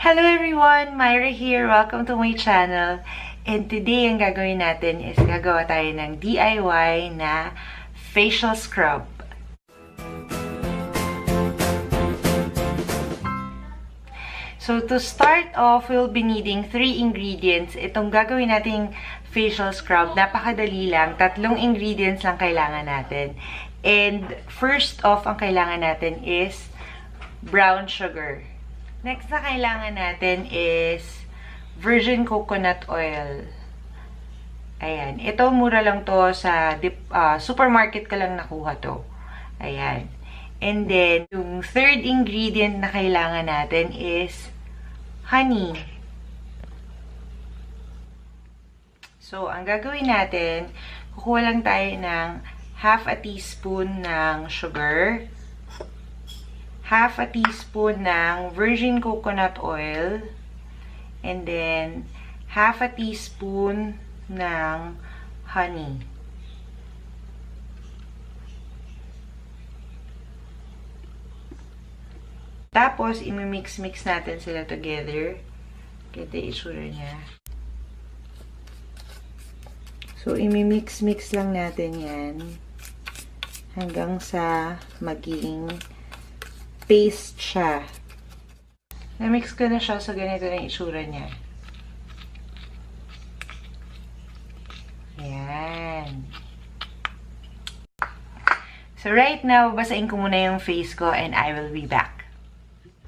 Hello everyone! Myra here. Welcome to my channel. And today, ang gagawin natin is gagawa tayo ng DIY na facial scrub. So, to start off, we'll be needing 3 ingredients. Itong gagawin nating facial scrub, napakadali lang. 3 ingredients lang kailangan natin. And first off, ang kailangan natin is brown sugar. Next na kailangan natin is virgin coconut oil. Ayan. Ito, mura lang to sa supermarket ka lang nakuha to. Ayan. And then, yung third ingredient na kailangan natin is honey. So, ang gagawin natin, kukuha lang tayo ng half a teaspoon ng sugar, half a teaspoon ng virgin coconut oil, and then half a teaspoon ng honey. Tapos, imimix-mix natin sila together. Kita yung itsura niya. So, imimix-mix lang natin yan hanggang sa maging paste siya. Na-mix ko na siya, so ganito na yung itsura niya. Ayan. So, right now, basahin ko muna yung face ko and I will be back.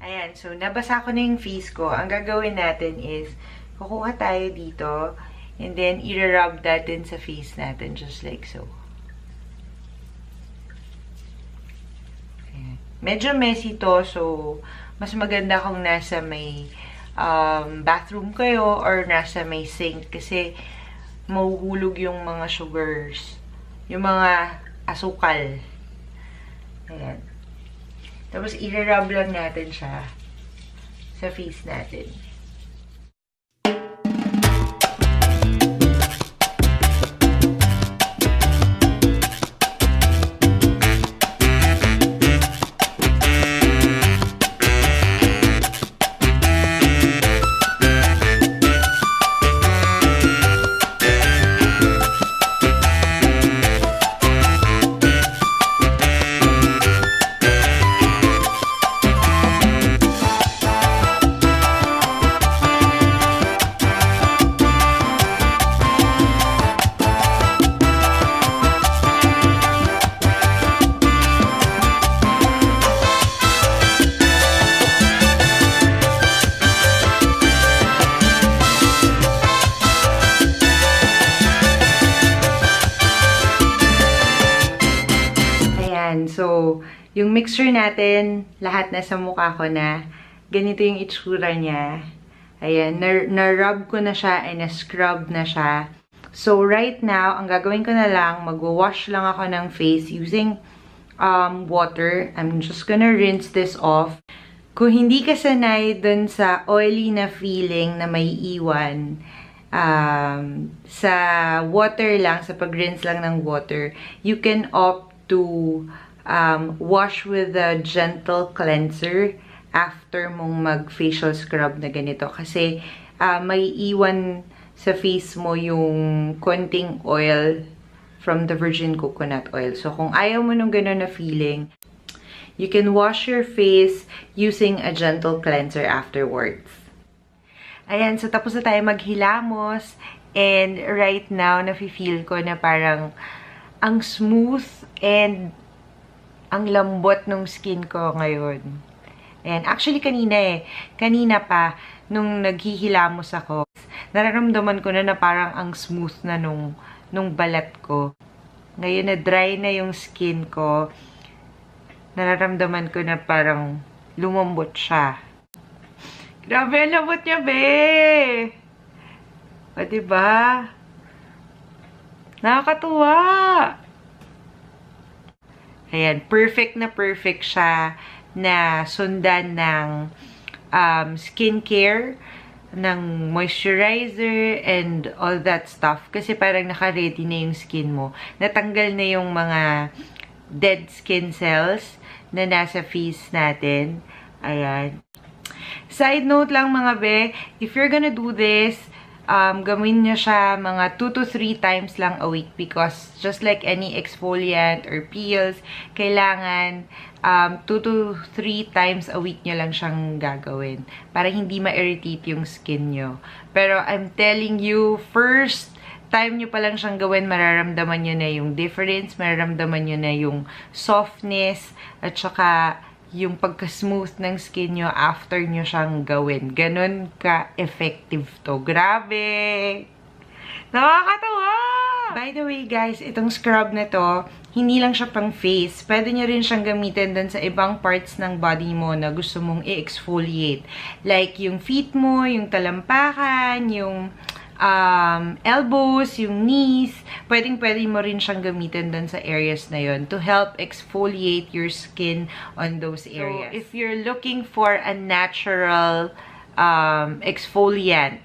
Ayan, so nabasa ko na yung face ko. Ang gagawin natin is, kukuha tayo dito and then i-rub natin sa face natin just like so. Medyo messy to, so mas maganda kung nasa may bathroom kayo or nasa may sink kasi mahuhulog yung mga sugars, yung mga asukal. Ayan. Tapos, i-rub lang natin siya sa face natin. So, yung mixture natin, lahat nasa mukha ko na. Ganito yung itsura niya. Ayan, na-rub ko na siya and na-scrub na siya. So, right now, ang gagawin ko na lang, mag-wash lang ako ng face using water. I'm just gonna rinse this off. Kung hindi ka sanay dun sa oily na feeling na may iwan, sa water lang, sa pag-rinse lang ng water, you can opt to wash with a gentle cleanser after mong mag-facial scrub na ganito. Kasi may iwan sa face mo yung konting oil from the virgin coconut oil. So, kung ayaw mo nung gano'n na feeling, you can wash your face using a gentle cleanser afterwards. Ayan, so tapos na tayo maghilamos. And right now, nafe-feel ko na parang ang smooth and ang lambot ng skin ko ngayon. And actually, kanina pa, nung naghihilamos ako, nararamdaman ko na parang ang smooth na nung balat ko. Ngayon na dry na yung skin ko, nararamdaman ko na parang lumambot siya. Grabe, ang lambot niya, be! O, diba? Nakakatuwa! Ayan, perfect siya na sundan ng skincare, ng moisturizer, and all that stuff. Kasi parang naka-ready na yung skin mo. Natanggal na yung mga dead skin cells na nasa face natin. Ayan. Side note lang mga be, if you're gonna do this, gawin nyo siya mga 2 to 3 times lang a week because just like any exfoliant or peels, kailangan 2 to 3 times a week nyo lang siyang gagawin para hindi ma-irritate yung skin nyo. Pero I'm telling you, first time nyo pa lang siyang gawin, mararamdaman nyo na yung difference, mararamdaman nyo na yung softness, at saka yung pagka-smooth ng skin nyo after nyo siyang gawin. Ganon ka-effective to. Grabe! Nakakatawa! By the way, guys, itong scrub na to, hindi lang siya pang face. Pwede nyo rin siyang gamitin dun sa ibang parts ng body mo na gusto mong i-exfoliate. Like, yung feet mo, yung talampakan, yung elbows, yung knees, pwede mo rin siyang gamitin dun sa areas na yon to help exfoliate your skin on those areas. So, if you're looking for a natural exfoliant,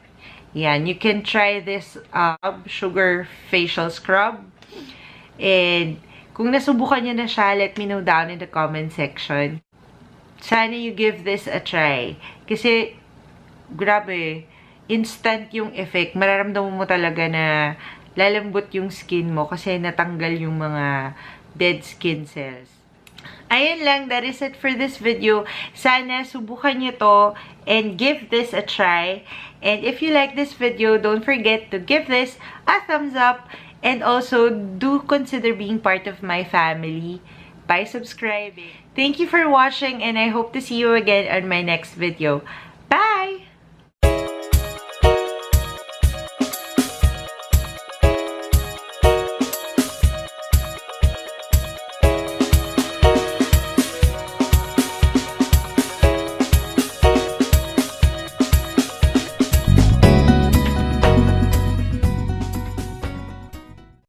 yan, you can try this sugar facial scrub. And kung nasubukan nyo na siya, let me know down in the comment section. Sana you give this a try. Kasi, grabe, instant yung effect. Mararamdaman mo talaga na lalambot yung skin mo kasi natanggal yung mga dead skin cells. Ayun lang, that is it for this video. Sana subukan nyo to and give this a try. And if you like this video, don't forget to give this a thumbs up. And also, do consider being part of my family by subscribing. Thank you for watching and I hope to see you again on my next video.